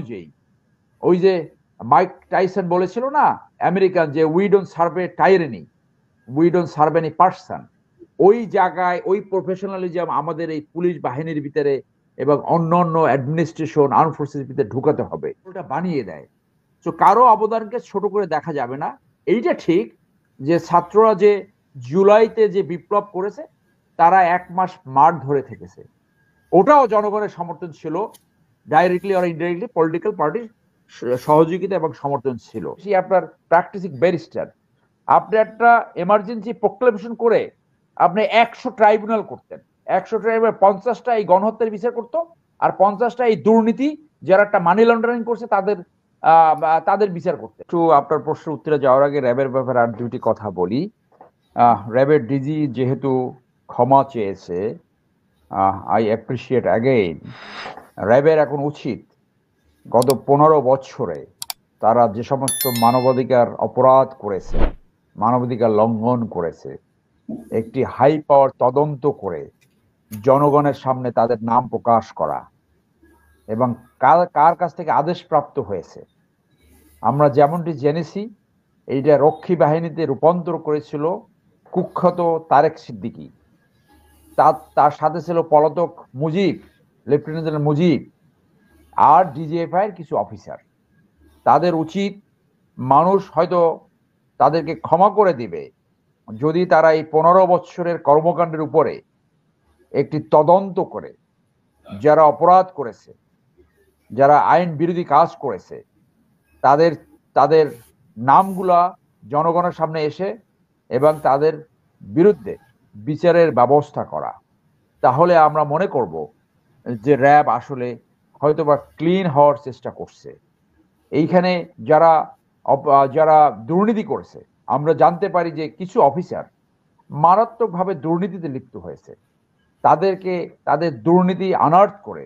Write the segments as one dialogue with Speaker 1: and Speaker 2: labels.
Speaker 1: অনুযায়ী ওই যে মাইক টাইসন বলেছিল না আমেরিকান, যে we don't serve a tyranny, we don't serve any person, ওই জায়গায় ওই প্রফেশনালিজম আমাদের এই পুলিশ বাহিনীর ভিতরে এবং অন্যান্য অ্যাডমিনিস্ট্রেশন আর্ম ফোর্সের ভিতরে ঢুকাতে হবে, ওটা বানিয়ে দেয়। তো কারো অবদানকে ছোট করে দেখা যাবে না। এইটা ঠিক যে ছাত্ররা যে জুলাইতে যে বিপ্লব করেছে তারা 1 মাস মাঠ ধরে থেকেছে, ওটাও জনগণের সমর্থন ছিল, ডাইরেক্টলি আর ইনডাইরেক্টলি পলিটিক্যাল পার্টির সহযোগিতা এবং সমর্থন ছিল। আপনার প্র্যাকটিসিং ব্যারিস্টার, আপনি একটা এমার্জেন্সি প্রোক্লেমেশন করে আপনি 100 ট্রাইব্যুনাল করতেন, 100 ট্রাইব্যুনাল 50টা এই গণহত্যার বিচার করতো, আর 50টা এই দুর্নীতি যারা একটা মানি লন্ডারিং করছে তাদের বিচার করতে। একটু আপনার প্রশ্নের উত্তরে যাওয়ার আগে র্যাবের ব্যাপারে আর দুটি কথা বলি। র্যাবের ডিজি যেহেতু ক্ষমা চেয়েছে, আই অ্যাপ্রিসিয়েট অ্যাগেইন। র্যাবের এখন উচিত গত 15 বছরে তারা যে সমস্ত মানবাধিকার অপরাধ করেছে, মানবাধিকার লঙ্ঘন করেছে, একটি হাই পাওয়ার তদন্ত করে জনগণের সামনে তাদের নাম প্রকাশ করা এবং কার কাছ থেকে আদেশ প্রাপ্ত হয়েছে। আমরা যেমনটি জেনেছি এইটা রক্ষী বাহিনীতে রূপান্তর করেছিল কুখ্যাত তারেক সিদ্দিকী, তার সাথে ছিল পলাতক মুজিব, লেফটেন্যান্ট জেনারেল মুজিব আর ডিজিএফআই এর কিছু অফিসার। তাদের উচিত, মানুষ হয়তো তাদেরকে ক্ষমা করে দিবে যদি তারা এই 15 বছরের কর্মকাণ্ডের উপরে একটি তদন্ত করে যারা অপরাধ করেছে, যারা আইন বিরোধী কাজ করেছে, তাদের নামগুলা জনগণের সামনে এসে এবং তাদের বিরুদ্ধে বিচারের ব্যবস্থা করা। তাহলে আমরা মনে করব যে র্যাব আসলে হয়তোবা ক্লিন হওয়ার চেষ্টা করছে। এইখানে যারা দুর্নীতি করেছে, আমরা জানতে পারি যে কিছু অফিসার মারাত্মকভাবে দুর্নীতিতে লিপ্ত হয়েছে, তাদের দুর্নীতি আনার্ট করে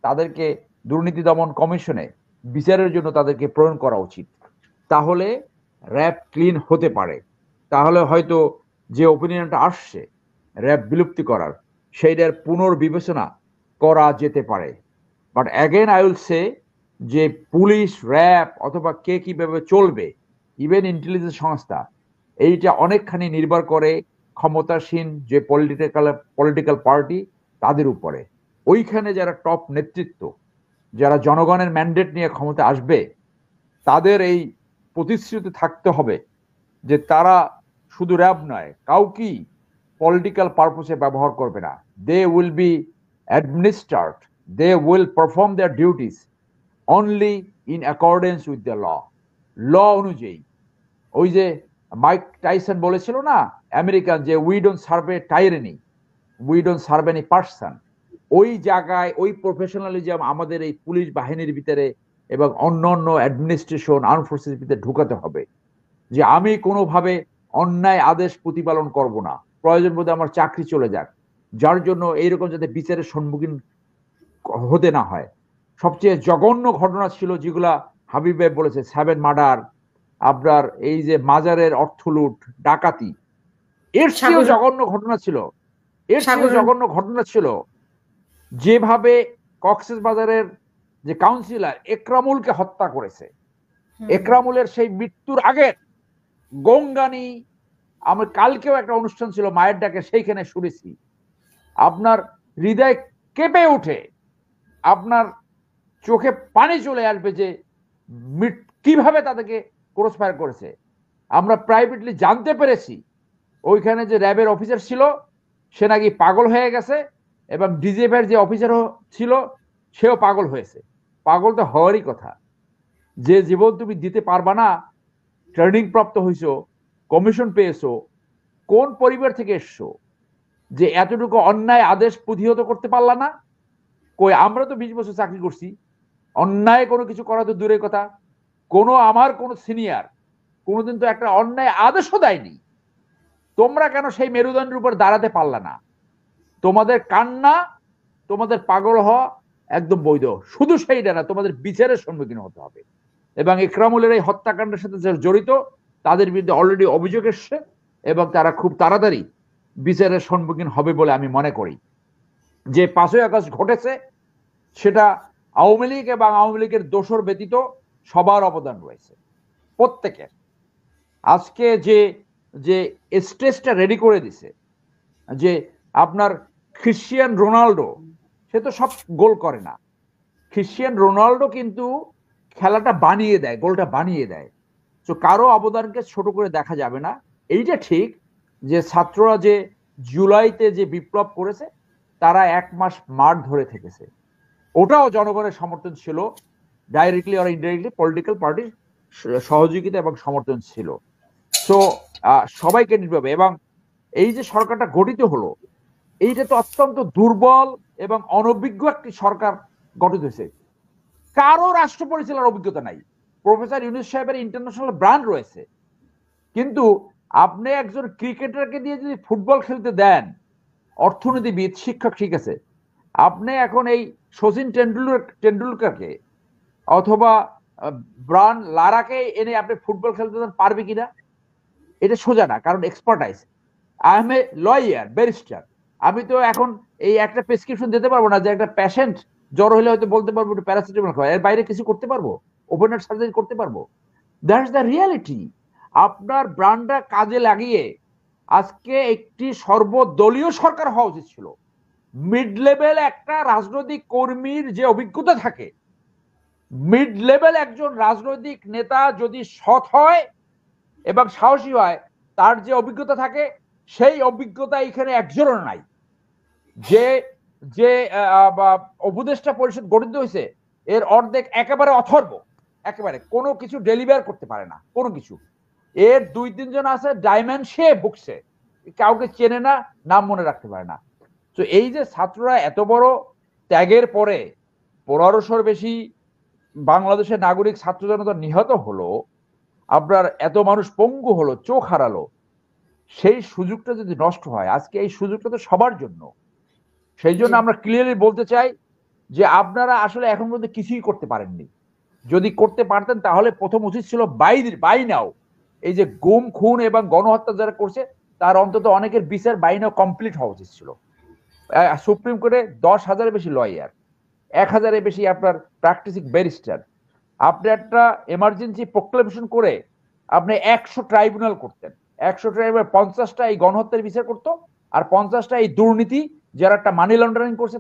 Speaker 1: তাদেরকে দুর্নীতি দমন কমিশনে বিচারের জন্য তাদেরকে প্রেরণ করা উচিত। তাহলে র্যাব ক্লিন হতে পারে, তাহলে হয়তো যে ওপিনিয়নটা আসছে র্যাব বিলুপ্তি করার, সেইটার পুনর্বিবেচনা করা যেতে পারে। But again I will say যে পুলিশ, র্যাব অথবা কে কিভাবে চলবে, ইভেন ইন্টেলিজেন্স সংস্থা, এইটা অনেকখানি নির্ভর করে ক্ষমতাসীন যে পলিটিক্যাল পার্টি তাদের উপরে। ওইখানে যারা টপ নেতৃত্ব, যারা জনগণের ম্যান্ডেট নিয়ে ক্ষমতা আসবে, তাদের এই প্রতিশ্রুতি থাকতে হবে যে তারা শুধু র্যাব নয়, কাউকেই পলিটিক্যাল পারপোসে ব্যবহার করবে না। They will be administered, they will perform their duties only in accordance with the law অনুযায়ী। ওই যে মাইক টাইসন বলেছিল না আমেরিকান, যে we don't serve a tyranny, we don't serve any person, ওই জায়গায় ওই প্রফেশনালিজম আমাদের এই পুলিশ বাহিনীর ভিতরে এবং অন্যান্য অ্যাডমিনিস্ট্রেশন আর্ম ফোর্সের ভিতরে ঢুকাতে হবে। যে আমি কোনোভাবে অন্যায় আদেশ প্রতিপালন করব না, প্রয়োজন বোধে আমার চাকরি চলে যাক, যার জন্য এইরকম যাতে বিচারের সম্মুখীন হতে না হয়। সবচেয়ে জঘন্য ঘটনা ছিল যেগুলা হাবিব ভাই বলেছে, 7 মার্ডার, আপনার এই যে মাজারের অর্থ লুট, ডাকাতি, এর চেয়েও জঘন্য ঘটনা ছিল যেভাবে কক্সবাজারের যে কাউন্সিলর একরামুলকে হত্যা করেছে। একরামুলের সেই মৃত্যুর আগে গঙ্গানি, আমার কালকেও একটা অনুষ্ঠান ছিল মায়ের ডাকে, সেইখানে শুনেছি, আপনার হৃদয় কেঁপে উঠে, আপনার চোখে পানি চলে আসবে যে কিভাবে তাদেরকে ক্রস ফায়ার করেছে। আমরা প্রাইভেটলি জানতে পেরেছি ওইখানে যে র্যাবের অফিসার ছিল সে নাকি পাগল হয়ে গেছে এবং ডিজিএফআই যে অফিসার ছিল সেও পাগল হয়েছে। পাগল তো হওয়ারই কথা, যে জীবন তুমি দিতে পারবা না, ট্রেনিং প্রাপ্ত হইছো, কমিশন পেয়েছো, কোন পরিবার থেকে এসছো যে এতটুকু অন্যায় আদেশ প্রতিহত করতে পারলা না? কই, আমরা তো 20 বছর চাকরি করছি, অন্যায় কোনো কিছু করা তো দূরের কথা, আমার কোনো সিনিয়র কোনোদিন তো একটা অন্যায় আদেশও দেয়নি। তোমরা কেন সেই মেরুদণ্ডের উপর দাঁড়াতে পারলা না? তোমাদের কান্না, তোমাদের পাগল হওয়া একদম বৈধ, শুধু সেইটা না, তোমাদের বিচারের সম্মুখীন হতে হবে। এবং ইকরামুলের এই হত্যাকাণ্ডের সাথে যারা জড়িত তাদের বিরুদ্ধে অলরেডি অভিযোগ এসছে এবং তারা খুব তাড়াতাড়ি বিচারের সম্মুখীন হবে বলে আমি মনে করি। যে 5ই আগস্ট ঘটেছে সেটা আওয়ামী লীগ এবং আওয়ামী লীগের দোসর ব্যতীত সবার অবদান রয়েছে, প্রত্যেকের। আজকে যে যে স্টেজটা রেডি করে দিছে, যে আপনার ক্রিশ্চিয়ান রোনাল্ডো, সে তো সব গোল করে না। ক্রিশ্চিয়ান রোনাল্ডো কিন্তু খেলাটা বানিয়ে দেয়, গোলটা বানিয়ে দেয়। তো কারো অবদানকে ছোট করে দেখা যাবে না। এইটা ঠিক যে ছাত্ররা যে জুলাইতে যে বিপ্লব করেছে, তারা 1 মাস মাঠ ধরে থেকেছে, ওটাও জনগণের সমর্থন ছিল, ডাইরেক্টলি আর ইনডাইরেক্টলি পলিটিক্যাল পার্টির সহযোগিতা এবং সমর্থন ছিল। তো সবাই ক্রেডিট পাবে। এবং এই যে সরকারটা গঠিত হলো, এইটা তো অত্যন্ত দুর্বল এবং অনভিজ্ঞ একটি সরকার গঠিত হয়েছে। কারো রাষ্ট্র পরিচালনার অভিজ্ঞতা নাই। প্রফেসর ইউনূস সাহেবের ইন্টারন্যাশনাল ব্র্যান্ড রয়েছে, কিন্তু আপনি একজন ক্রিকেটারকে দিয়ে যদি ফুটবল খেলতে দেন, অর্থনীতিবিদ, শিক্ষক, ঠিক আছে, আপনি এখন এই শচীন টেন্ডুলকারকে অথবা ব্রান লারাকে এনে আপনি ফুটবল খেলতে দেন, পারবে কিনা? এটা সোজা না, কারণ expertise. I M a lawyer, barrister. আমি তো এখন এই একটা প্রেসক্রিপশন দিতে পারবো না যে একটা পেশেন্ট জ্বর হলে হয়তো বলতে পারবো একটু প্যারাসিটামল খাওয়া, এর বাইরে কিছু করতে পারবো? ওপেন হার্ট সার্জারি করতে পারবো? That's the reality. আপনার ব্র্যান্ডটা কাজে লাগিয়ে আজকে একটি সর্বদলীয় সরকার হওয়া উচিত ছিল। মিড লেভেল একটা রাজনৈতিক কর্মীর যে অভিজ্ঞতা থাকে, মিড লেভেল একজন রাজনৈতিক নেতা যদি সৎ হয় এবং সাহসী হয়, তার যে অভিজ্ঞতা থাকে, সেই অভিজ্ঞতা এখানে একজনের নাই। যে যে উপদেষ্টা পরিষদ গঠিত হয়েছে, এর অর্ধেক একেবারে অথর্ব, একেবারে কোনো কিছু ডেলিভার করতে পারে না, কোনো কিছু। এর 2-3 জন আছে ডায়মন্ড, সে ভুগছে, কাউকে চেনে না, নাম মনে রাখতে পারে না। তো এই যে ছাত্ররা এত বড় ত্যাগের পরে 1500-র বেশি বাংলাদেশের নাগরিক ছাত্র জনতা নিহত হলো, আপনার এত মানুষ পঙ্গু হলো, চোখ হারালো, সেই সুযোগটা যদি নষ্ট হয়, আজকে এই সুযোগটা তো সবার জন্য। সেই জন্য আমরা ক্লিয়ারলি বলতে চাই যে আপনারা আসলে এখন পর্যন্ত কিছুই করতে পারেননি। যদি করতে পারতেন তাহলে প্রথম উচিত ছিল বাই নাও, এই যে গুম, খুন এবং গণহত্যা যারা করছে, তার অন্তত অনেকের বিচার বাই নাও কমপ্লিট হওয়া উচিত ছিল। সুপ্রিম কোর্টে 10,000-এর বেশি লয়ার, 1,000-এর বেশি আপনার প্র্যাকটিসিং ব্যারিস্টার। আপনি একটা এমার্জেন্সি প্রোক্লেমেশন করে আপনি 100 ট্রাইব্যুনাল করতেন। 100 ট্রাইব্যুনাল 50টা এই গণহত্যার বিচার করতো, আর 50টা এই দুর্নীতি, যারা একটা মানি লন্ডারিং করছে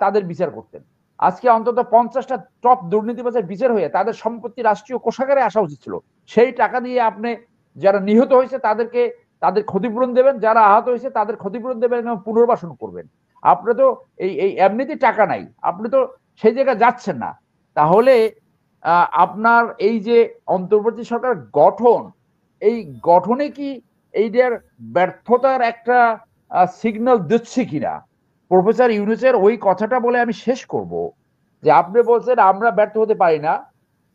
Speaker 1: তাদের বিচার করতেন। আজকে অন্তত 50টা টপ দুর্নীতিবাজের বিচার হয়ে তাদের সম্পত্তি রাষ্ট্রীয় কোষাগারে আসা উচিত ছিল। সেই টাকা দিয়ে আপনি যারা নিহত হয়েছে তাদের ক্ষতিপূরণ দেবেন, যারা আহত হয়েছে তাদের ক্ষতিপূরণ দেবেন এবং পুনর্বাসন করবেন। আপনি তো এই এমনিতে টাকা নাই, আপনি তো সেই জায়গায় যাচ্ছেন না। তাহলে আপনার এই যে অন্তর্বর্তী সরকার গঠন, এই গঠনে কি এইটার ব্যর্থতার একটা সিগন্যাল দিচ্ছে কিনা? প্রফেসর ইউনূসের ওই কথাটা বলে আমি শেষ করব, যে আপনি বলছেন আমরা ব্যর্থ হতে পারি না,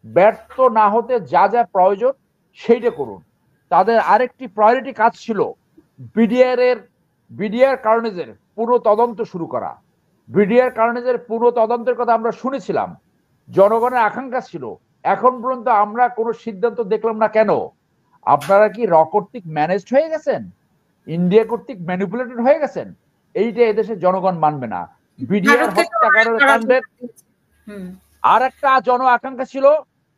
Speaker 1: ব্যর্থ না হতে যা যা প্রয়োজন সেইটা করুন। তাদের আরেকটি প্রায়োরিটি কাজ ছিল বিডিআর কার্নেজের পুরো তদন্ত শুরু করা। বিডিআর কার্নেজের পুরো তদন্তের কথা আমরা শুনেছিলাম, জনগণের আকাঙ্ক্ষা ছিল। এখন পর্যন্ত আমরা কোনো সিদ্ধান্ত দেখলাম না কেন? আপনারা কি র কর্তৃক ম্যানেজড হয়ে গেছেন, ইন্ডিয়া কর্তৃক ম্যানিপুলেটেড হয়ে গেছেন? এইটা এদেশের জনগণ মানবে না। বিডিআর হত্যাকাণ্ডের কাণ্ডের আর একটা জন আকাঙ্ক্ষা ছিল,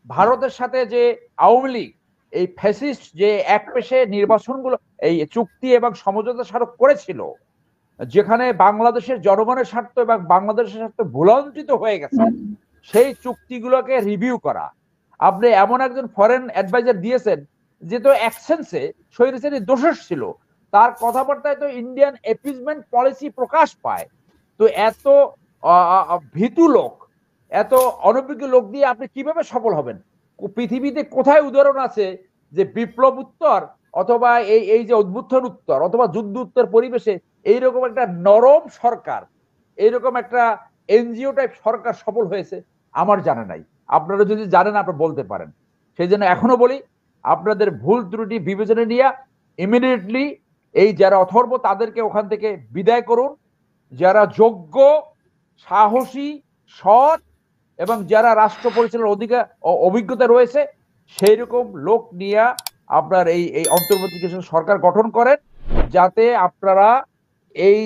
Speaker 1: ভারতের সাথে যে আওয়ামী লীগ এই ফ্যাসিস্ট যে এক পেশে নির্বাচনগুলো, এই চুক্তি এবং সমঝোতা স্মারক করেছিল, যেখানে বাংলাদেশের জনগণের স্বার্থ এবং বাংলাদেশের স্বার্থ ভুলান্তিত হয়ে গেছে, সেই চুক্তিগুলোকে রিভিউ করা। আপনি এমন একজন ফরেন অ্যাডভাইজার দিয়েছেন যে তো অ্যাকশনসে স্বৈরাচারী দোষর ছিল, তার কথাবার্তায় তো ইন্ডিয়ান এপিজমেন্ট পলিসি প্রকাশ পায়। তো এত ভীতু লোক, এত অনভিজ্ঞ লোক দিয়ে আপনি কিভাবে সফল হবেন? পৃথিবীতে কোথায় উদাহরণ আছে যে বিপ্লব উত্তর অথবা এই যে উদ্বুত্তর উত্তর অথবা যুদ্ধ উত্তর পরিবেশে এইরকম একটা নরম সরকার, এইরকম একটা এনজিও টাইপ সরকার সফল হয়েছে? আমার জানা নাই। আপনারা যদি জানেন আপনারা বলতে পারেন। সেই জন্য এখনো বলি, আপনাদের ভুল ত্রুটি বিবেচনা নিয়ে ইমিডিয়েটলি এই যারা অথর্ব তাদেরকে ওখান থেকে বিদায় করুন। যারা যোগ্য, সাহসী, সৎ এবং যারা রাষ্ট্র পরিচালনার অভিজ্ঞতা রয়েছে, সেই রকম লোক নিয়ে আপনার এই অন্তর্বর্তীকালীন সরকার গঠন করেন, যাতে আপনারা এই